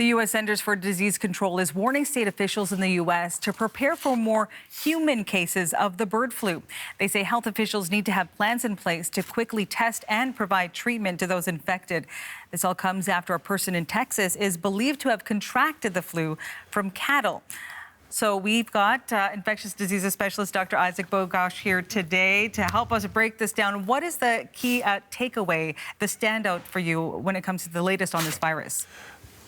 The U.S. Centers for Disease Control is warning state officials in the U.S. to prepare for more human cases of the bird flu. They say health officials need to have plans in place to quickly test and provide treatment to those infected. This all comes after a person in Texas is believed to have contracted the flu from cattle. So we've got infectious diseases specialist Dr. Isaac Bogosh here today to help us break this down. What is the key takeaway, the standout for you when it comes to the latest on this virus?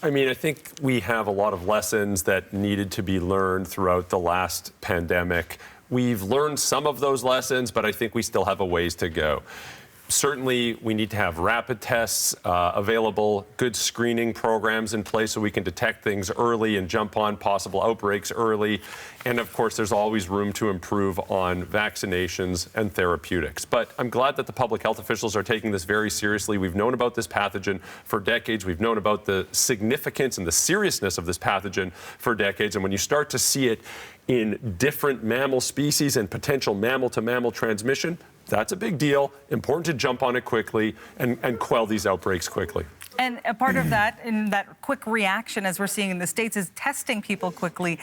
I mean, I think we have a lot of lessons that needed to be learned throughout the last pandemic. We've learned some of those lessons, but I think we still have a ways to go. Certainly, we need to have rapid tests available, good screening programs in place so we can detect things early and jump on possible outbreaks early. And of course, there's always room to improve on vaccinations and therapeutics. But I'm glad that the public health officials are taking this very seriously. We've known about this pathogen for decades. We've known about the significance and the seriousness of this pathogen for decades. And when you start to see it in different mammal species and potential mammal-to-mammal transmission, that's a big deal. Important to jump on it quickly and quell these outbreaks quickly. And a part of that, in that quick reaction, as we're seeing in the States, is testing people quickly.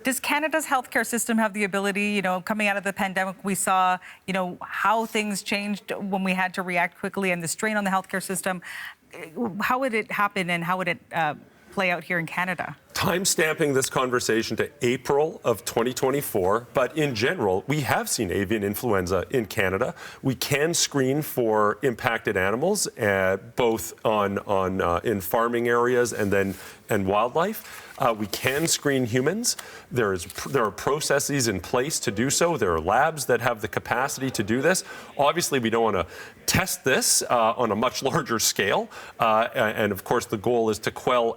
Does Canada's healthcare system have the ability, coming out of the pandemic, we saw, how things changed when we had to react quickly and the strain on the healthcare system. How would it happen and how would it play out here in Canada? Time-stamping this conversation to April of 2024, but in general, we have seen avian influenza in Canada. We can screen for impacted animals, both in farming areas and wildlife. We can screen humans. There are processes in place to do so. There are labs that have the capacity to do this. Obviously, we don't want to test this on a much larger scale, and of course, the goal is to quell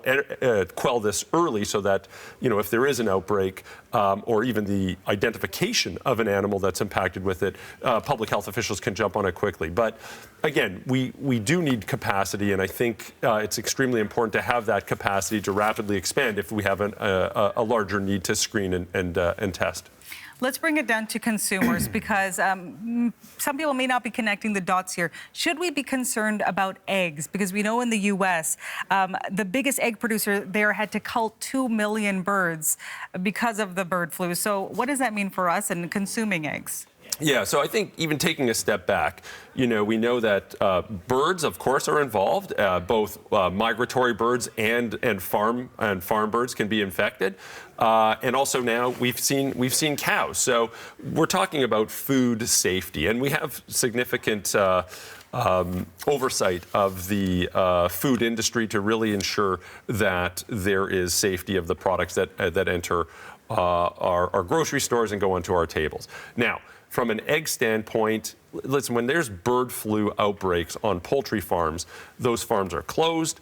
this early, so that, if there is an outbreak or even the identification of an animal that's impacted with it, public health officials can jump on it quickly. But again, we do need capacity, and I think it's extremely important to have that capacity to rapidly expand if we have a larger need to screen and test. Let's bring it down to consumers because some people may not be connecting the dots here. Should we be concerned about eggs? Because we know in the U.S., the biggest egg producer there had to cull 2 million birds because of the bird flu. So what does that mean for us in consuming eggs? Yeah, so I think even taking a step back, we know that birds, of course, are involved. Both migratory birds and farm birds can be infected, and also now we've seen cows. So we're talking about food safety, and we have significant oversight of the food industry to really ensure that there is safety of the products that enter our grocery stores and go onto our tables. Now, from an egg standpoint, listen, when there's bird flu outbreaks on poultry farms, those farms are closed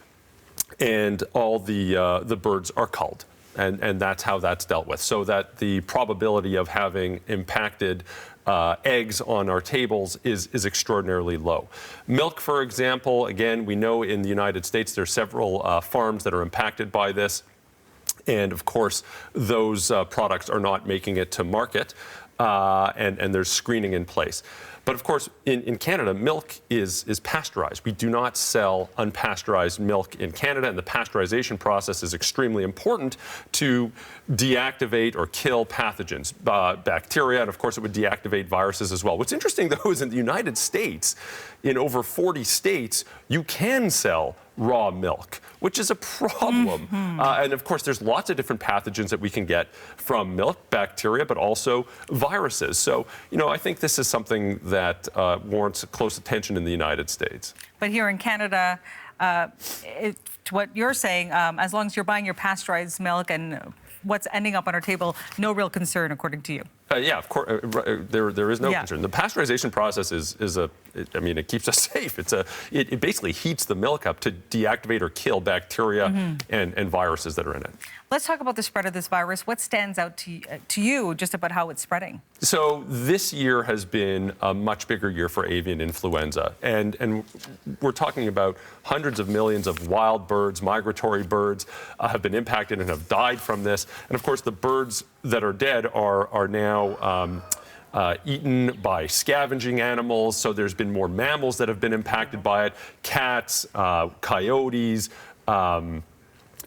and all the birds are culled. And that's how that's dealt with. So that the probability of having impacted eggs on our tables is extraordinarily low. Milk, for example, again, we know in the United States there's several farms that are impacted by this. And of course, those products are not making it to market. And there's screening in place. But of course, in Canada, milk is pasteurized. We do not sell unpasteurized milk in Canada, and the pasteurization process is extremely important to deactivate or kill pathogens, bacteria, and of course it would deactivate viruses as well. What's interesting, though, is in the United States, in over 40 states, you can sell raw milk, which is a problem. And of course, there's lots of different pathogens that we can get from milk, bacteria, but also viruses. So, I think this is something that warrants close attention in the United States. But here in Canada, what you're saying, as long as you're buying your pasteurized milk and what's ending up on our table, no real concern, according to you. Yeah, of course, there is no concern. The pasteurization process it keeps us safe. It basically heats the milk up to deactivate or kill bacteria and viruses that are in it. Let's talk about the spread of this virus. What stands out to you just about how it's spreading? So this year has been a much bigger year for avian influenza. And we're talking about hundreds of millions of wild birds, migratory birds, have been impacted and have died from this. And of course, the birds that are dead are now eaten by scavenging animals. So there's been more mammals that have been impacted by it. Cats, coyotes,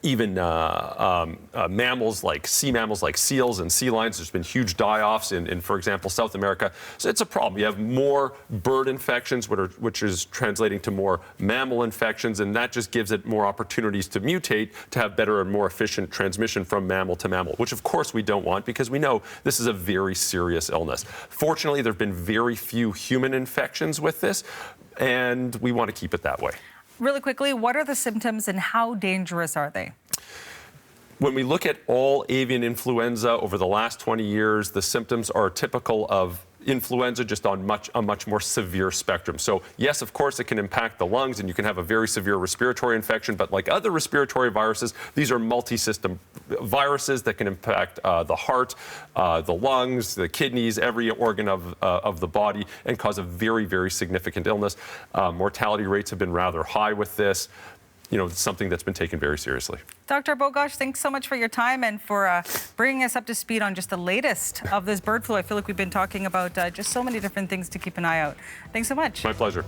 even mammals like sea mammals like seals and sea lions. There's been huge die-offs in, for example, South America. So it's a problem. You have more bird infections, which is translating to more mammal infections, and that just gives it more opportunities to mutate, to have better and more efficient transmission from mammal to mammal, which of course we don't want because we know this is a very serious illness. Fortunately, there have been very few human infections with this, and we want to keep it that way. Really quickly, what are the symptoms and how dangerous are they? When we look at all avian influenza over the last 20 years, the symptoms are typical of influenza, just on a much more severe spectrum. So yes, of course, it can impact the lungs and you can have a very severe respiratory infection, but like other respiratory viruses, these are multi-system viruses that can impact the heart, the lungs, the kidneys, every organ of the body, and cause a very, very significant illness. Mortality rates have been rather high with this. You know, it's something that's been taken very seriously. Dr. Bogosh, thanks so much for your time and for bringing us up to speed on just the latest of this bird flu. I feel like we've been talking about just so many different things to keep an eye out. Thanks so much. My pleasure.